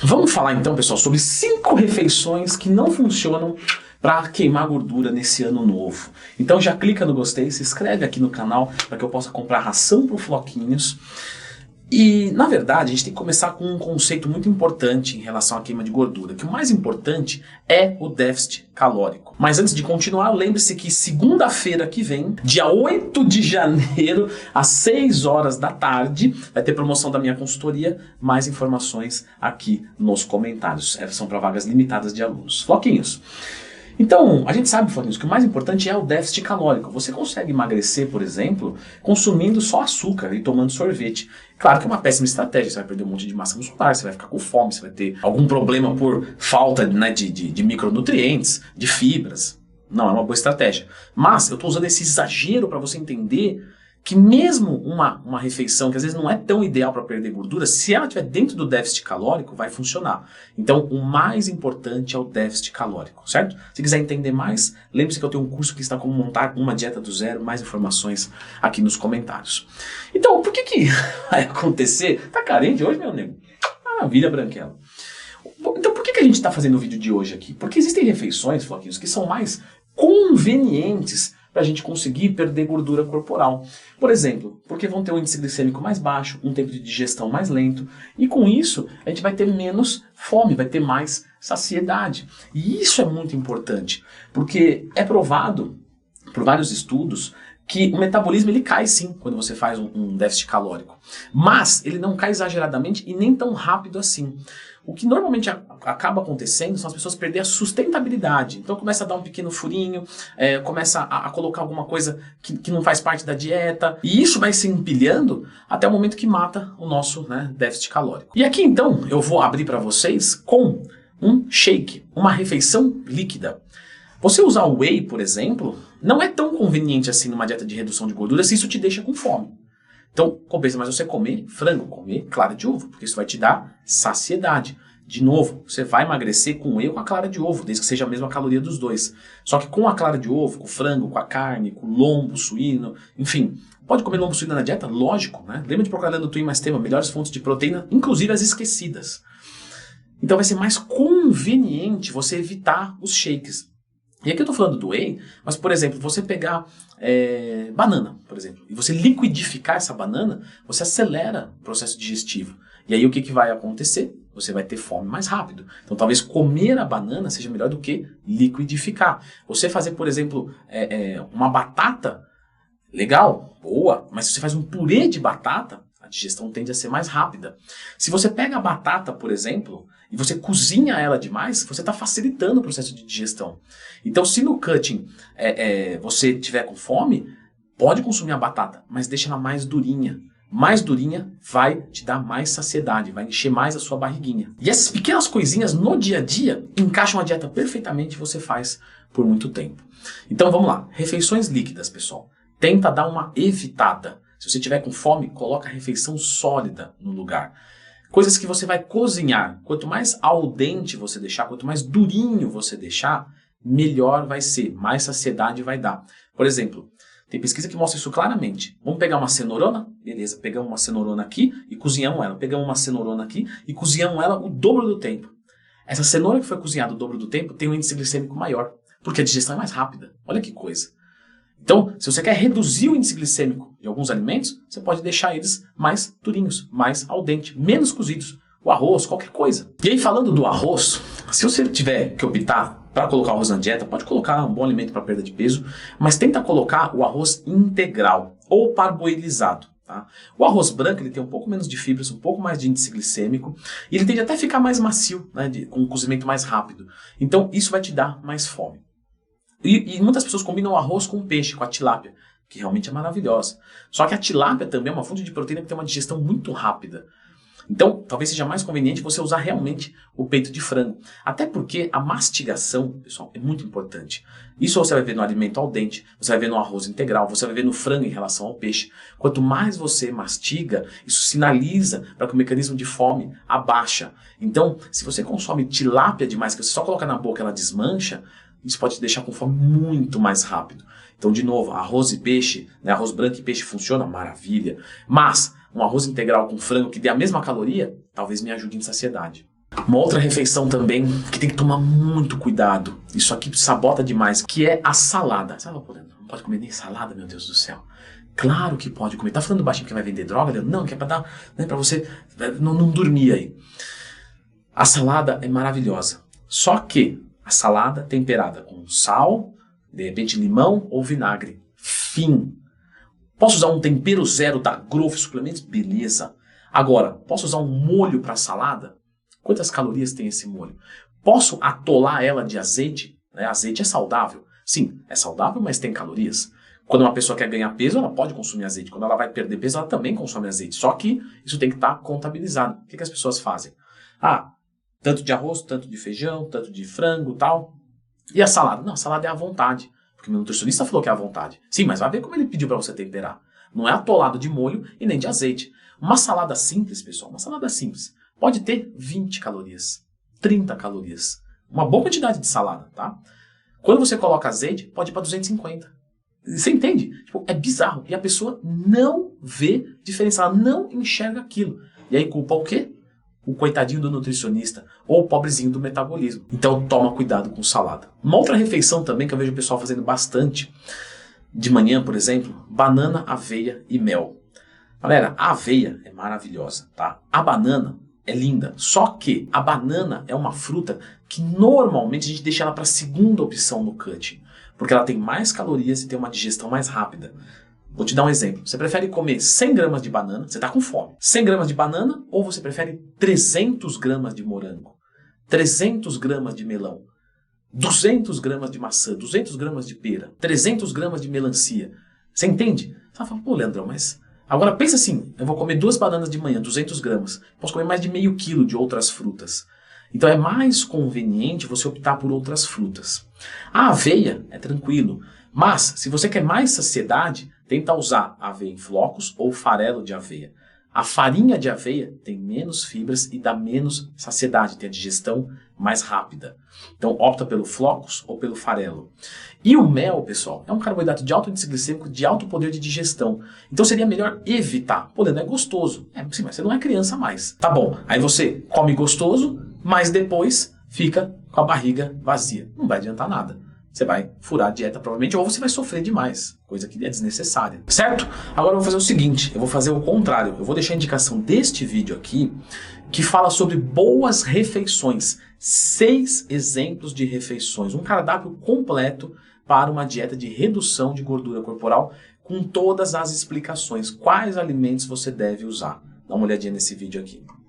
Vamos falar então, pessoal, sobre 5 refeições que não funcionam para queimar gordura nesse ano novo. Então já clica no gostei, se inscreve aqui no canal para que eu possa comprar ração para floquinhos. E, na verdade, a gente tem que começar com um conceito muito importante em relação à queima de gordura, que o mais importante é o déficit calórico. Mas antes de continuar, lembre-se que segunda-feira que vem, dia 8 de janeiro, às 6 horas da tarde, vai ter promoção da minha consultoria. Mais informações aqui nos comentários. São para vagas limitadas de alunos. Floquinhos. Então, a gente sabe, Floquinhos, que o mais importante é o déficit calórico. Você consegue emagrecer, por exemplo, consumindo só açúcar e tomando sorvete. Claro que é uma péssima estratégia, você vai perder um monte de massa muscular, você vai ficar com fome, você vai ter algum problema por falta, né, de micronutrientes, de fibras. Não é uma boa estratégia. Mas eu estou usando esse exagero para você entender que mesmo uma refeição que às vezes não é tão ideal para perder gordura, se ela estiver dentro do déficit calórico, vai funcionar. Então, o mais importante é o déficit calórico, certo? Se quiser entender mais, lembre-se que eu tenho um curso que está como montar uma dieta do zero, mais informações aqui nos comentários. Então, por que vai acontecer? Tá carente hoje, meu nego? Maravilha, Branquela. Então, por que a gente está fazendo o vídeo de hoje aqui? Porque existem refeições, Floquinhos, que são mais convenientes para a gente conseguir perder gordura corporal. Por exemplo, porque vão ter um índice glicêmico mais baixo, um tempo de digestão mais lento, e com isso a gente vai ter menos fome, vai ter mais saciedade. E isso é muito importante, porque é provado por vários estudos que o metabolismo ele cai sim quando você faz um déficit calórico, mas ele não cai exageradamente e nem tão rápido assim. O que normalmente acaba acontecendo são as pessoas perderem a sustentabilidade. Então começa a dar um pequeno furinho, começa a colocar alguma coisa que não faz parte da dieta. E isso vai se empilhando até o momento que mata o nosso, né, déficit calórico. E aqui então eu vou abrir para vocês com um shake, uma refeição líquida. Você usar o whey, por exemplo, não é tão conveniente assim numa dieta de redução de gordura se isso te deixa com fome. Então, compensa mais você comer frango, comer clara de ovo, porque isso vai te dar saciedade. De novo, você vai emagrecer com o whey ou com a clara de ovo, desde que seja a mesma caloria dos dois. Só que com a clara de ovo, com o frango, com a carne, com o lombo suíno, enfim, pode comer lombo suíno na dieta? Lógico, né? Lembra de procurar lá no Twin Mais Tema, melhores fontes de proteína, inclusive as esquecidas. Então vai ser mais conveniente você evitar os shakes. E aqui eu estou falando do whey, mas, por exemplo, você pegar banana, por exemplo, e você liquidificar essa banana, você acelera o processo digestivo. E aí o que vai acontecer? Você vai ter fome mais rápido. Então talvez comer a banana seja melhor do que liquidificar. Você fazer, por exemplo, uma batata, legal, boa, mas se você faz um purê de batata, a digestão tende a ser mais rápida. Se você pega a batata, por exemplo, e você cozinha ela demais, você está facilitando o processo de digestão. Então, se no cutting você tiver com fome, pode consumir a batata, mas deixa ela mais durinha. Mais durinha vai te dar mais saciedade, vai encher mais a sua barriguinha. E essas pequenas coisinhas no dia a dia encaixam a dieta perfeitamente e você faz por muito tempo. Então, vamos lá. Refeições líquidas, pessoal. Tenta dar uma evitada. Se você tiver com fome, coloca a refeição sólida no lugar. Coisas que você vai cozinhar. Quanto mais al dente você deixar, quanto mais durinho você deixar, melhor vai ser, mais saciedade vai dar. Por exemplo, tem pesquisa que mostra isso claramente. Vamos pegar uma cenourona? Beleza, pegamos uma cenourona aqui e cozinhamos ela. Pegamos uma cenourona aqui e cozinhamos ela o dobro do tempo. Essa cenoura que foi cozinhada o dobro do tempo tem um índice glicêmico maior, porque a digestão é mais rápida. Olha que coisa. Então, se você quer reduzir o índice glicêmico de alguns alimentos, você pode deixar eles mais durinhos, mais al dente, menos cozidos. O arroz, qualquer coisa. E aí, falando do arroz, se você tiver que optar para colocar arroz na dieta, pode colocar um bom alimento para perda de peso, mas tenta colocar o arroz integral ou parboilizado. Tá? O arroz branco ele tem um pouco menos de fibras, um pouco mais de índice glicêmico, e ele tende até a ficar mais macio, né, com um cozimento mais rápido. Então, isso vai te dar mais fome. E muitas pessoas combinam o arroz com peixe, com a tilápia, que realmente é maravilhosa. Só que a tilápia também é uma fonte de proteína que tem uma digestão muito rápida. Então, talvez seja mais conveniente você usar realmente o peito de frango. Até porque a mastigação, pessoal, é muito importante. Isso você vai ver no alimento al dente, você vai ver no arroz integral, você vai ver no frango em relação ao peixe. Quanto mais você mastiga, isso sinaliza para que o mecanismo de fome abaixa. Então, se você consome tilápia demais, que você só coloca na boca e ela desmancha, isso pode te deixar com fome muito mais rápido. Então, de novo, arroz e peixe, né, arroz branco e peixe funciona, maravilha. Mas um arroz integral com frango que dê a mesma caloria, talvez me ajude em saciedade. Uma outra refeição também que tem que tomar muito cuidado, isso aqui sabota demais, que é a salada. Sabe, não pode comer nem salada, meu Deus do céu. Claro que pode comer. Tá falando baixinho porque vai vender droga, Leandro? Não, que é pra dar, né, pra você não dormir aí. A salada é maravilhosa. Só que a salada temperada com sal, de repente limão ou vinagre. Fim. Posso usar um tempero zero da Growth Suplementos? Beleza. Agora, posso usar um molho para salada? Quantas calorias tem esse molho? Posso atolar ela de azeite? Né? Azeite é saudável. Sim, é saudável, mas tem calorias. Quando uma pessoa quer ganhar peso, ela pode consumir azeite. Quando ela vai perder peso, ela também consome azeite. Só que isso tem que estar contabilizado. O que as pessoas fazem? Tanto de arroz, tanto de feijão, tanto de frango e tal. E a salada? Não, a salada é à vontade. Porque meu nutricionista falou que é à vontade. Sim, mas vai ver como ele pediu para você temperar. Não é atolado de molho e nem de azeite. Uma salada simples, pessoal, uma salada simples, pode ter 20 calorias, 30 calorias. Uma boa quantidade de salada, tá? Quando você coloca azeite, pode ir para 250. Você entende? Tipo, é bizarro. E a pessoa não vê diferença, ela não enxerga aquilo. E aí culpa o quê? O coitadinho do nutricionista ou o pobrezinho do metabolismo. Então toma cuidado com salada. Uma outra refeição também que eu vejo o pessoal fazendo bastante, de manhã, por exemplo, banana, aveia e mel. Galera, a aveia é maravilhosa, tá? A banana é linda, só que a banana é uma fruta que normalmente a gente deixa ela para a segunda opção no cutting, porque ela tem mais calorias e tem uma digestão mais rápida. Vou te dar um exemplo. Você prefere comer 100 gramas de banana, você está com fome, 100 gramas de banana, ou você prefere 300 gramas de morango, 300 gramas de melão, 200 gramas de maçã, 200 gramas de pera, 300 gramas de melancia? Você entende? Você vai falar, pô, Leandrão, mas... Agora pensa assim, eu vou comer 2 bananas de manhã, 200 gramas. Posso comer mais de meio quilo de outras frutas. Então é mais conveniente você optar por outras frutas. A aveia é tranquilo, mas se você quer mais saciedade, tenta usar aveia em flocos ou farelo de aveia. A farinha de aveia tem menos fibras e dá menos saciedade, tem a digestão mais rápida. Então opta pelo flocos ou pelo farelo. E o mel, pessoal, é um carboidrato de alto índice glicêmico, de alto poder de digestão. Então seria melhor evitar. Pô, Leandro, é gostoso. Sim, mas você não é criança mais. Tá bom, aí você come gostoso, mas depois fica com a barriga vazia. Não vai adiantar nada. Você vai furar a dieta provavelmente, ou você vai sofrer demais, coisa que é desnecessária, certo? Agora eu vou fazer o seguinte, eu vou fazer o contrário, eu vou deixar a indicação deste vídeo aqui, que fala sobre boas refeições, 6 exemplos de refeições, um cardápio completo para uma dieta de redução de gordura corporal, com todas as explicações, quais alimentos você deve usar. Dá uma olhadinha nesse vídeo aqui.